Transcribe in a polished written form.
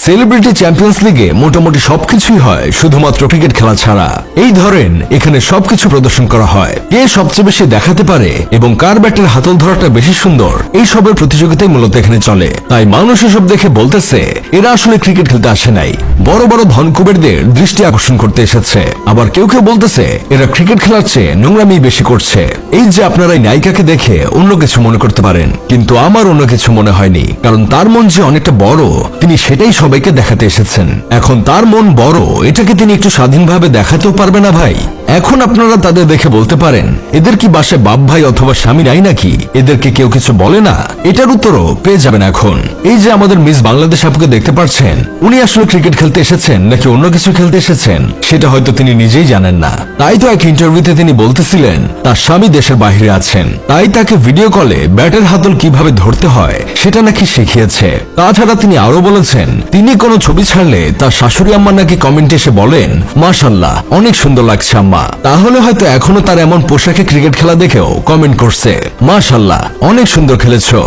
Celebrity champions লিগে মোটামুটি সবকিছুই হয় শুধুমাত্র ক্রিকেট খেলা ছাড়া। এই ধরেন এখানে সবকিছু প্রদর্শন করা হয়, কে সবচেয়ে বেশি দেখাতে পারে এবং কার ব্যাটের হাতল ধরাটা বেশি সুন্দর, এই সবের প্রতিযোগিতাই মূলত এখানে চলে। তাই মানুষ এসব দেখে বলতেছে এরা আসলে ক্রিকেট খেলতে আসে নাই, বড় বড় ধনকুবেরদের দৃষ্টি আকর্ষণ করতে এসেছে। আবার কেউ কেউ বলতেছে এরা ক্রিকেট খেলার চেয়ে নোংরামি বেশি করছে। এই যে আপনারা এই নায়িকাকে দেখে অন্য কিছু মনে করতে পারেন, কিন্তু আমার অন্য কিছু মনে হয়নি, কারণ তার মন যে অনেকটা বড় তিনি সেটাই সবাইকে দেখাতে এসেছেন। এখন তার মন বড়, এটাকে তিনি একটু স্বাধীনভাবে দেখাতেও পারবে না ভাই? এখন আপনারা তাদের দেখে বলতে পারেন এদের কি বাসায় বাপ ভাই অথবা স্বামী নাই নাকি, এদেরকে কেউ কিছু বলে না? এটার উত্তরও পেয়ে যাবেন এখন। এই যে আমাদের মিস বাংলাদেশ আপুকে দেখতে পাচ্ছেন, উনি আসলে ক্রিকেট খেলতে এসেছেন নাকি অন্য কিছু খেলতে এসেছেন সেটা হয়তো তিনি নিজেই জানেন না। তাই তো এক ইন্টারভিউতে তিনি বলতেছিলেন তার স্বামী দেশের বাইরে আছেন, তাই তাকে ভিডিও কলে ব্যাটের হাতল কিভাবে ধরতে হয় সেটা নাকি শিখিয়েছে। তাছাড়া তিনি আরো বলেছেন তিনি কোনো ছবি ছাড়লে তার শাশুড়ি আম্মা নাকি কমেন্টে এসে বলেন মাশাআল্লাহ অনেক সুন্দর লাগছে আম্মা। তাহলে হয়তো এখনো তার এমন পোশাকে ক্রিকেট খেলা দেখেও কমেন্ট করছে মাশাআল্লাহ অনেক সুন্দর খেলেছো।